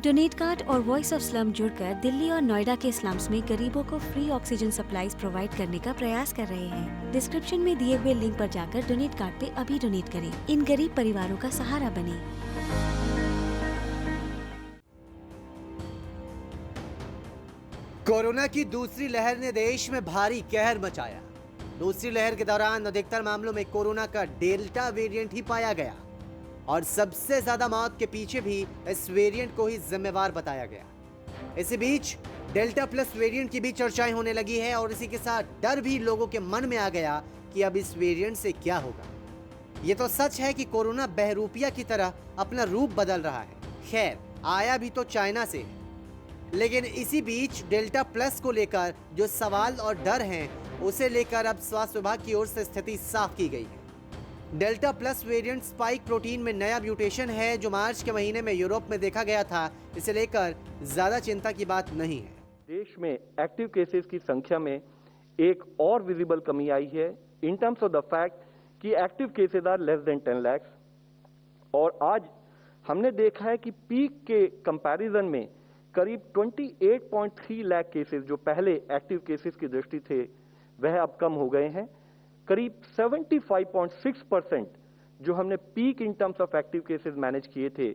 Donate card और voice of slum जुड़कर दिल्ली और नोएडा के स्लम्स में गरीबों को फ्री ऑक्सीजन सप्लाईज प्रोवाइड करने का प्रयास कर रहे हैं। डिस्क्रिप्शन में दिए हुए लिंक पर जाकर डोनेट कार्ड पे अभी डोनेट करें। इन गरीब परिवारों का सहारा बने। कोरोना की दूसरी लहर ने देश में भारी कहर मचाया। दूसरी लहर के दौरान अधिकतर मामलों में कोरोना का डेल्टा वेरिएंट ही पाया गया और सबसे ज्यादा मौत के पीछे भी इस वेरिएंट को ही जिम्मेवार बताया गया। इसी बीच डेल्टा प्लस वेरिएंट की भी चर्चाएं होने लगी है और इसी के साथ डर भी लोगों के मन में आ गया कि अब इस वेरिएंट से क्या होगा। ये तो सच है कि कोरोना बहरूपिया की तरह अपना रूप बदल रहा है। खैर, आया भी तो चाइना से है, लेकिन इसी बीच डेल्टा प्लस को लेकर जो सवाल और डर हैं, उसे लेकर अब स्वास्थ्य विभाग की ओर से स्थिति साफ की गई है। Delta plus variant spike protein में नया म्यूटेशन है जो मार्च के महीने में यूरोप में देखा गया था। इसे लेकर ज्यादा चिंता की बात नहीं है। देश में एक्टिव केसेस की संख्या में एक और विजिबल कमी आई है in terms of the fact कि active cases are less than 10 lakh. और आज हमने देखा है कि पीक के कंपैरिजन में करीब 28.3 लाख केसेस जो पहले एक्टिव केसेस की दृष्टि थे वह अब कम हो गए हैं। करीब 75.6% जो हमने peak in terms of active cases manage किए थे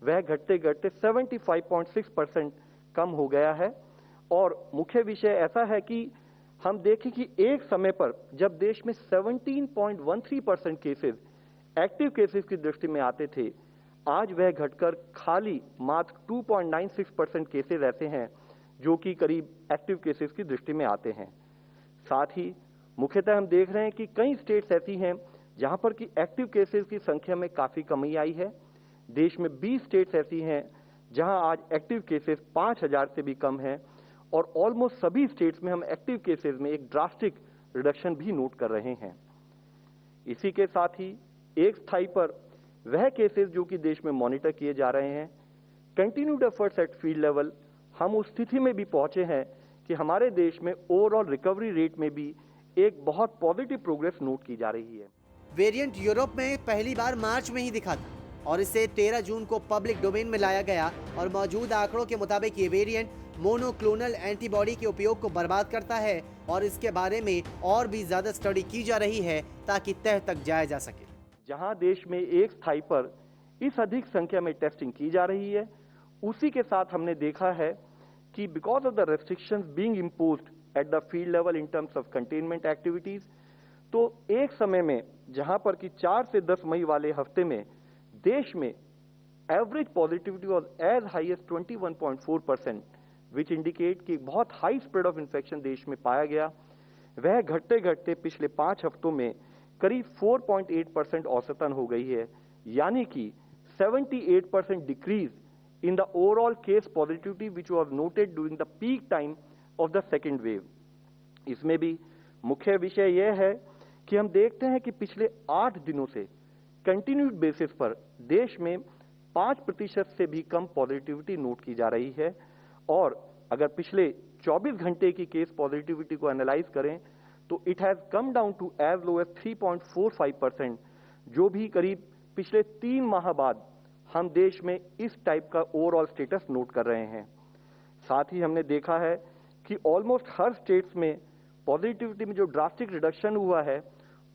वह घटते घटते 75.6% कम हो गया है। और मुख्य विषय ऐसा है कि हम देखें कि एक समय पर जब देश में 17.13% केसेस एक्टिव केसेस की दृष्टि में आते थे, आज वह घटकर खाली मात्र 2.96% केसेस ऐसे हैं जो कि करीब एक्टिव केसेस की दृष्टि में आते हैं। साथ ही मुख्यतः हम देख रहे हैं कि कई स्टेट्स ऐसी हैं जहां पर कि एक्टिव केसेस की संख्या में काफी कमी आई है। देश में 20 स्टेट्स ऐसी हैं जहां आज एक्टिव केसेस 5000 से भी कम हैं और ऑलमोस्ट सभी स्टेट्स में हम एक्टिव केसेस में एक ड्रास्टिक रिडक्शन भी नोट कर रहे हैं। इसी के साथ ही एक स्थाई पर वह केसेस जो कि देश में मॉनिटर किए जा रहे हैं, continued efforts eight field level, हम उस स्थिति में भी पहुंचे हैं कि हमारे देश में ओवरऑल रिकवरी रेट में भी एक बहुत पॉजिटिव प्रोग्रेस नोट की जा रही है। वेरिएंट यूरोप में पहली बार मार्च में ही दिखा था और इसे 13 जून को पब्लिक डोमेन में लाया गया और मौजूद आंकड़ों के मुताबिक ये वेरिएंट मोनोक्लोनल एंटीबॉडी के उपयोग को बर्बाद करता है और इसके बारे में और भी ज्यादा स्टडी की जा रही है ताकि तह तक जाया जा सके। जहां देश में एक स्थाई पर इस अधिक संख्या में टेस्टिंग की जा रही है, उसी के साथ हमने देखा है कि because of the restrictions being imposed at the field level in terms of containment activities, तो एक समय में जहां पर कि 4 से 10 मई वाले हफ्ते में देश में average positivity was as high as 21.4%, which indicate कि बहुत हाई स्प्रेड ऑफ इन्फेक्शन देश में पाया गया। वह घटते घटते पिछले 5 हफ्तों में करीब 4.8% औसतन हो गई है, यानी कि 78% decrease in the overall case positivity which was noted during the peak time of the second wave। इसमें भी मुख्य विषय यह है कि हम देखते हैं कि पिछले 8 दिनों से कंटिन्यूड बेसिस पर देश में 5% से भी कम पॉजिटिविटी नोट की जा रही है। और अगर पिछले 24 घंटे की केस पॉजिटिविटी को एनालाइज करें तो it has come down to as low as 3.45%, जो भी करीब पिछले 3 माह बाद हम देश में इस टाइप का ओवरऑल स्टेटस नोट कर रहे हैं। साथ ही हमने देखा है कि ऑलमोस्ट हर स्टेट्स में पॉजिटिविटी में जो ड्रास्टिक रिडक्शन हुआ है,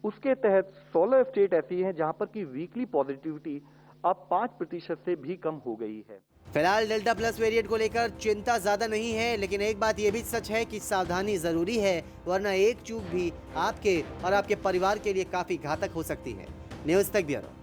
उसके तहत 16 स्टेट ऐसी हैं जहां पर कि वीकली पॉजिटिविटी अब 5% से भी कम हो गई है। फिलहाल डेल्टा प्लस वेरिएंट को लेकर चिंता ज्यादा नहीं है, लेकिन एक बात यह भी सच है कि सावधानी जरूरी है, वरना एक चूक भी आपके और आपके परिवार के लिए काफी घातक हो सकती है। न्यूज़ तक ब्यूरो।